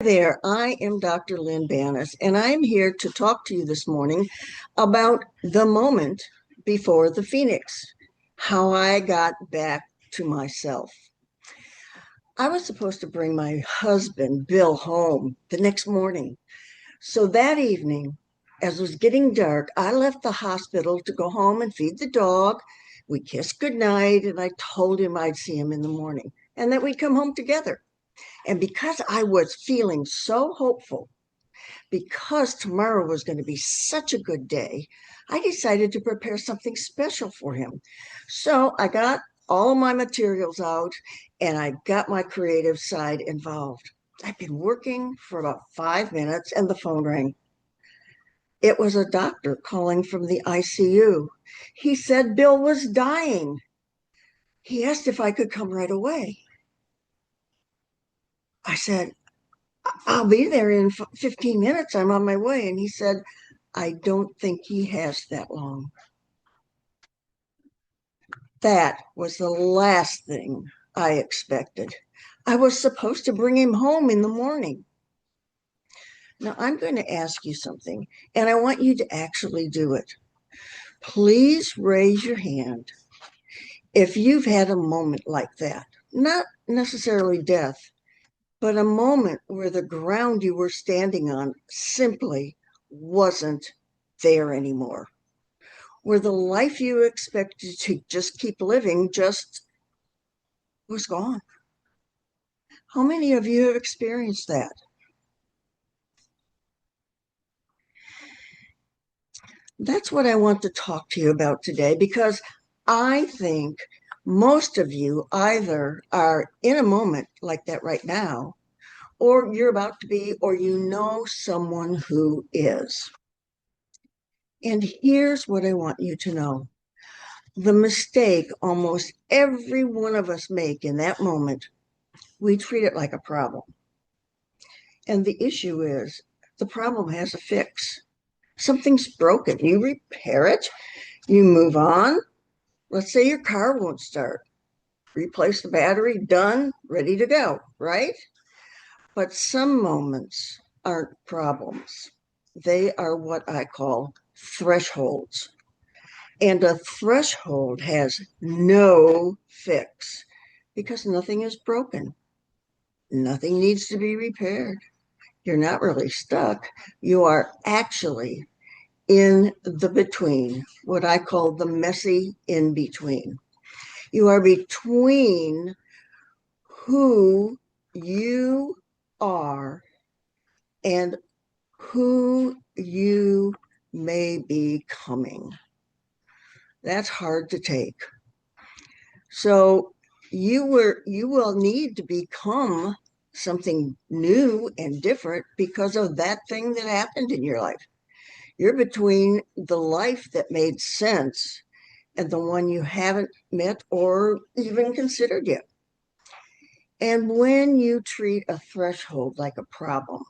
there. I am Dr. Lynn Banners, and I'm here to talk to you this morning about the moment before the Phoenix, how I got back to myself. I was supposed to bring my husband, Bill, home the next morning. So that evening, as it was getting dark, I left the hospital to go home and feed the dog. We kissed goodnight, and I told him I'd see him in the morning and that we'd come home together. And because I was feeling so hopeful, because tomorrow was going to be such a good day, I decided to prepare something special for him. So I got all of my materials out and I got my creative side involved. I'd been working for about 5 minutes and the phone rang. It was a doctor calling from the ICU. He said Bill was dying. He asked if I could come right away. I said, I'll be there in 15 minutes. I'm on my way. And he said, I don't think he has that long. That was the last thing I expected. I was supposed to bring him home in the morning. Now, I'm going to ask you something, and I want you to actually do it. Please raise your hand if you've had a moment like that, not necessarily death, but a moment where the ground you were standing on simply wasn't there anymore, where the life you expected to just keep living just was gone. How many of you have experienced that? That's what I want to talk to you about today, because I think most of you either are in a moment like that right now, or you're about to be, or you know someone who is. And here's what I want you to know. The mistake almost every one of us make in that moment, we treat it like a problem. And the issue is the problem has a fix. Something's broken. You repair it, you move on. Let's say your car won't start. Replace the battery, done, ready to go, right? But some moments aren't problems. They are what I call thresholds. And a threshold has no fix because nothing is broken. Nothing needs to be repaired. You're not really stuck. You are actually in the between, what I call the messy in between. You are between who you are and who you may be becoming. That's hard to take. So you will need to become something new and different because of that thing that happened in your life. You're between the life that made sense and the one you haven't met or even considered yet. And when you treat a threshold like a problem,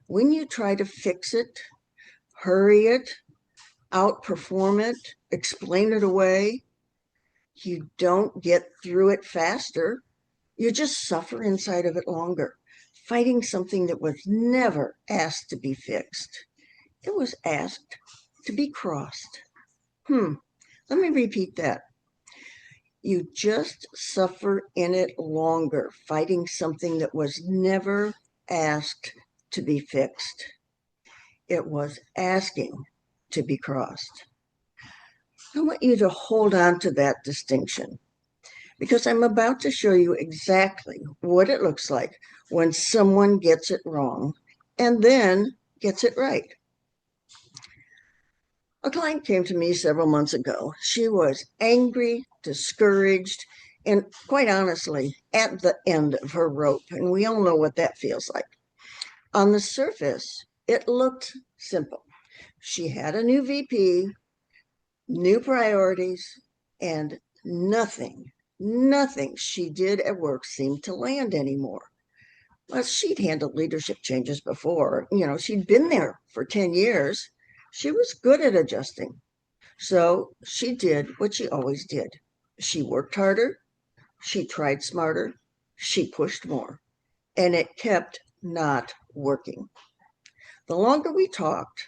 when you try to fix it, hurry it, outperform it, explain it away, you don't get through it faster. You just suffer inside of it longer, fighting something that was never asked to be fixed. It was asked to be crossed. Let me repeat that. You just suffer in it longer, fighting something that was never asked to be fixed. It was asking to be crossed. I want you to hold on to that distinction because I'm about to show you exactly what it looks like when someone gets it wrong and then gets it right. A client came to me several months ago. She was angry, discouraged, and quite honestly, at the end of her rope. And we all know what that feels like. On the surface, it looked simple. She had a new VP, new priorities, and nothing she did at work seemed to land anymore. Well, she'd handled leadership changes before. She'd been there for 10 years. She was good at adjusting. So she did what she always did. She worked harder, she tried smarter, she pushed more, and it kept not working. The longer we talked,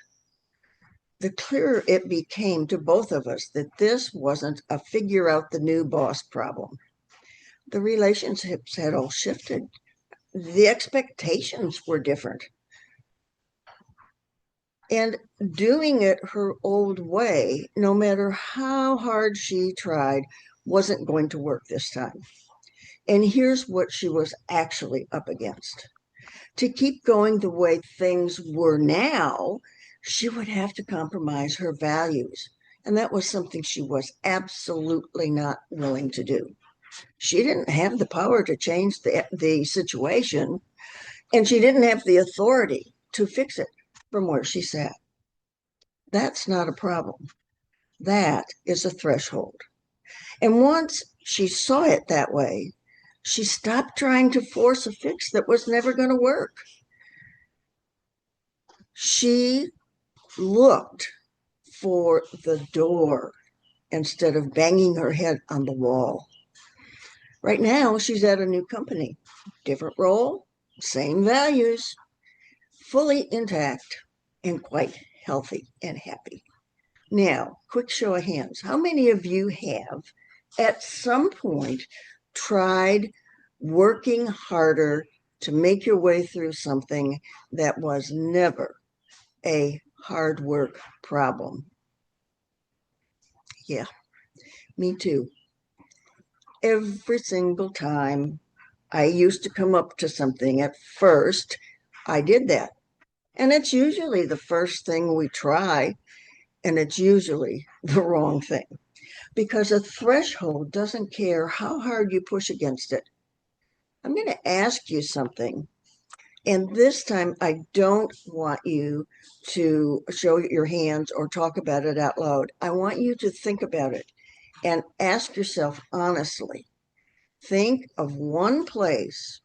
the clearer it became to both of us that this wasn't a figure out the new boss problem. The relationships had all shifted. The expectations were different. And doing it her old way, no matter how hard she tried, wasn't going to work this time. And here's what she was actually up against. To keep going the way things were now, she would have to compromise her values. And that was something she was absolutely not willing to do. She didn't have the power to change the situation, and she didn't have the authority to fix it from where she sat. That's not a problem. That is a threshold. And once she saw it that way, she stopped trying to force a fix that was never going to work. She looked for the door instead of banging her head on the wall. Right now, she's at a new company, different role, same values, fully intact and quite healthy and happy. Now, quick show of hands. How many of you have at some point tried working harder to make your way through something that was never a hard work problem? Yeah, me too. Every single time I used to come up to something, at first I did that. And it's usually the first thing we try, and it's usually the wrong thing, because a threshold doesn't care how hard you push against it. I'm going to ask you something. And this time, I don't want you to show your hands or talk about it out loud. I want you to think about it and ask yourself honestly. Think of one place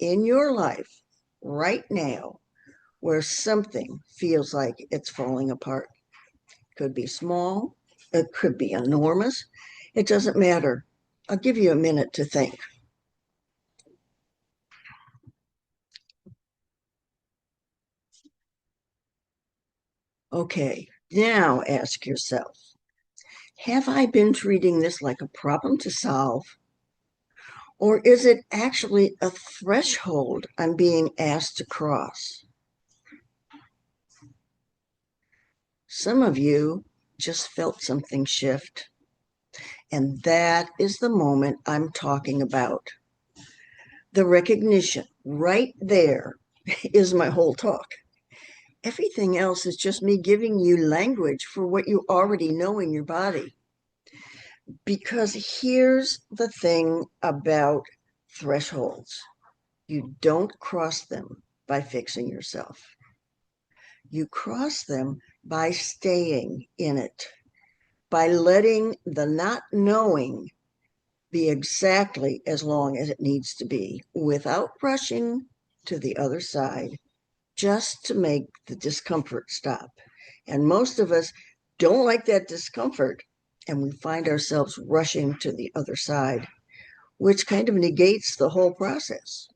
in your life right now where something feels like it's falling apart. It could be small, it could be enormous. It doesn't matter. I'll give you a minute to think. Okay, now ask yourself, have I been treating this like a problem to solve? Or is it actually a threshold I'm being asked to cross? Some of you just felt something shift, and that is the moment I'm talking about. The recognition right there is my whole talk. Everything else is just me giving you language for what you already know in your body. Because here's the thing about thresholds, you don't cross them by fixing yourself, you cross them by staying in it, by letting the not knowing be exactly as long as it needs to be without rushing to the other side just to make the discomfort stop. And most of us don't like that discomfort, and we find ourselves rushing to the other side, which kind of negates the whole process.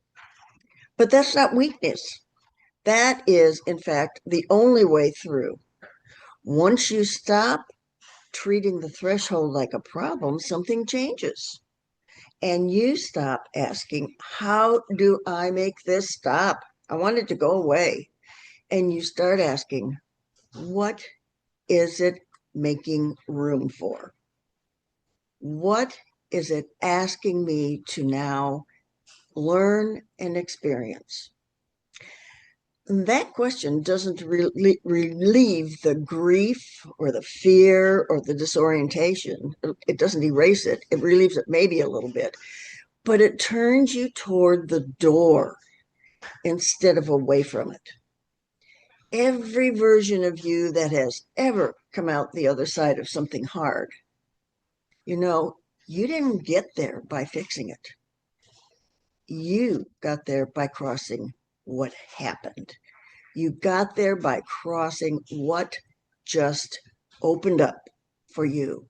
But that's not weakness. That is, in fact, the only way through. Once you stop treating the threshold like a problem, something changes. And you stop asking, how do I make this stop? I want it to go away. And you start asking, what is it making room for? What is it asking me to now learn and experience? That question doesn't relieve the grief or the fear or the disorientation. It doesn't erase it. It relieves it maybe a little bit, but it turns you toward the door instead of away from it. Every version of you that has ever come out the other side of something hard, you know, you didn't get there by fixing it. You got there by crossing what happened. You got there by crossing what just opened up for you.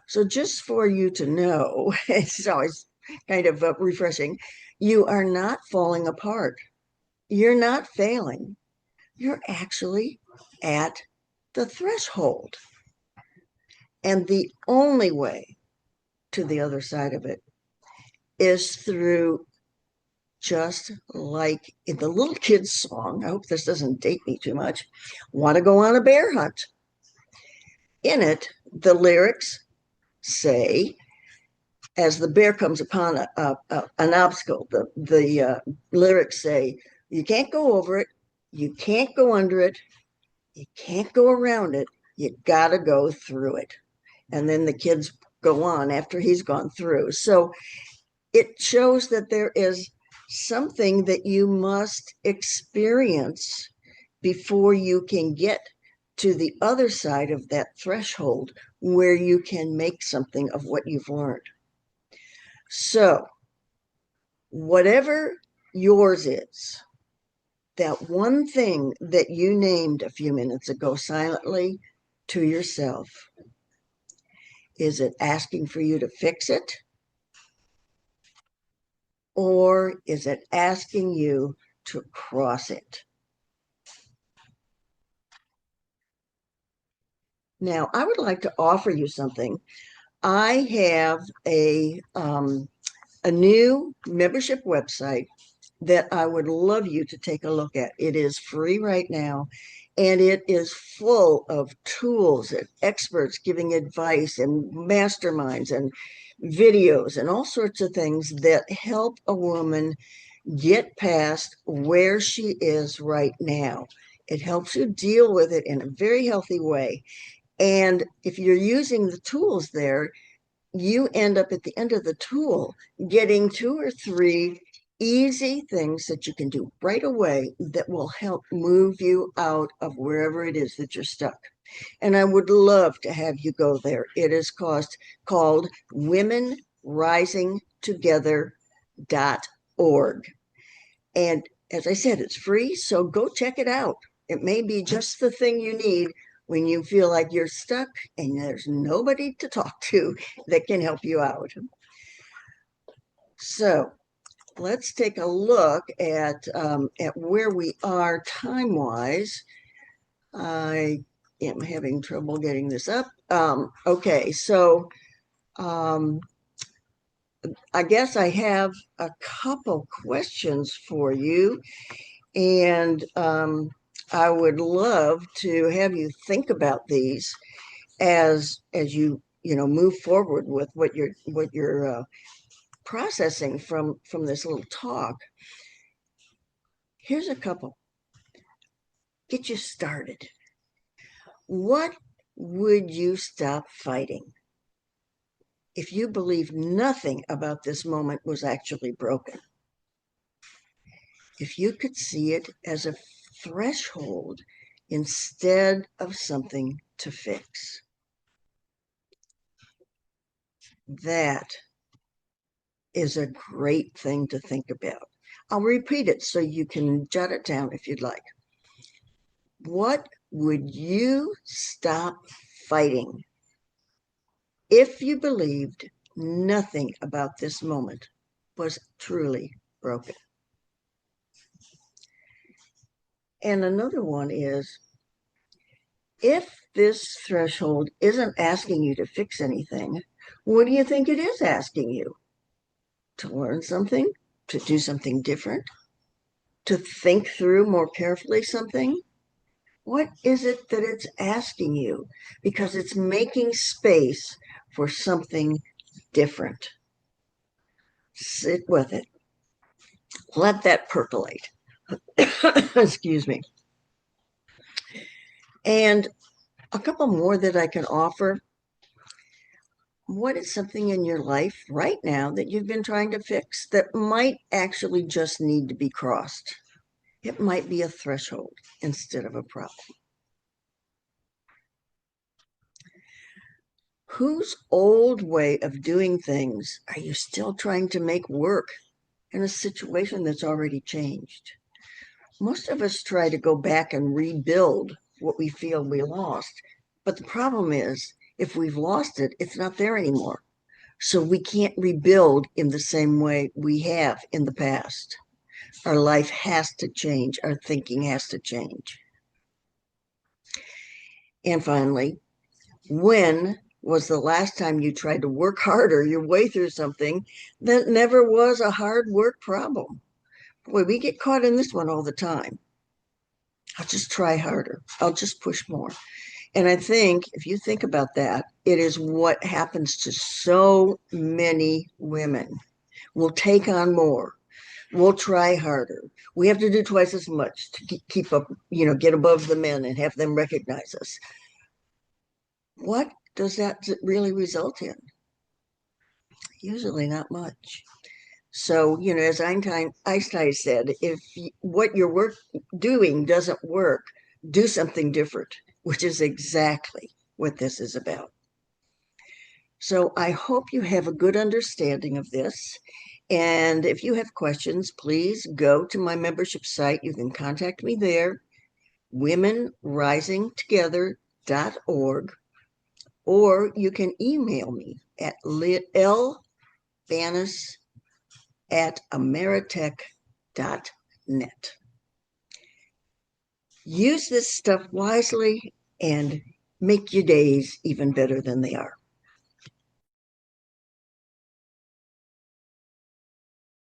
So just for you to know, it's always kind of refreshing, you are not falling apart. you're not failing. You're actually at the threshold. And the only way to the other side of it is through, just like in the little kids song. I hope this doesn't date me too much. Want to go on a bear hunt. In it, the lyrics say, as the bear comes upon an obstacle, the lyrics say, you can't go over it, you can't go under it, you can't go around it, you gotta go through it. And then the kids go on after he's gone through. So it shows that there is something that you must experience before you can get to the other side of that threshold where you can make something of what you've learned. So, whatever yours is, that one thing that you named a few minutes ago silently to yourself, is it asking for you to fix it? Or is it asking you to cross it? Now, I would like to offer you something. I have a new membership website that I would love you to take a look at. It is free right now, and it is full of tools and experts giving advice and masterminds and videos and all sorts of things that help a woman get past where she is right now. It helps you deal with it in a very healthy way. And if you're using the tools there, you end up at the end of the tool getting 2 or 3 easy things that you can do right away that will help move you out of wherever it is that you're stuck. And I would love to have you go there. It is called womenrisingtogether.org. And as I said, it's free, so go check it out. It may be just the thing you need when you feel like you're stuck and there's nobody to talk to that can help you out. So let's take a look at where we are time-wise. I am having trouble getting this up. Okay, so I guess I have a couple questions for you, and I would love to have you think about these as you move forward with what you're processing from this little talk. Here's a couple. Get you started. What would you stop fighting if you believed nothing about this moment was actually broken? If you could see it as a threshold instead of something to fix. That is a great thing to think about. I'll repeat it so you can jot it down if you'd like. What would you stop fighting if you believed nothing about this moment was truly broken? And another one is, if this threshold isn't asking you to fix anything, what do you think it is asking you? To learn something? To do something different? To think through more carefully something? What is it that it's asking you? Because it's making space for something different. Sit with it. Let that percolate. Excuse me. And a couple more that I can offer. What is something in your life right now that you've been trying to fix that might actually just need to be crossed? It might be a threshold instead of a problem. Whose old way of doing things are you still trying to make work in a situation that's already changed? Most of us try to go back and rebuild what we feel we lost. But the problem is, if we've lost it, it's not there anymore. So we can't rebuild in the same way we have in the past. Our life has to change. Our thinking has to change. And finally, when was the last time you tried to work harder your way through something that never was a hard work problem? Boy, we get caught in this one all the time. I'll just try harder. I'll just push more. And I think if you think about that, it is what happens to so many women. We'll take on more. We'll try harder. We have to do twice as much to keep up, get above the men and have them recognize us. What does that really result in? Usually not much. So, as Einstein said, if what you're doing doesn't work, do something different, which is exactly what this is about. So I hope you have a good understanding of this. And if you have questions, please go to my membership site. You can contact me there, womenrisingtogether.org, or you can email me at lbanners@ameritech.net. Use this stuff wisely and make your days even better than they are.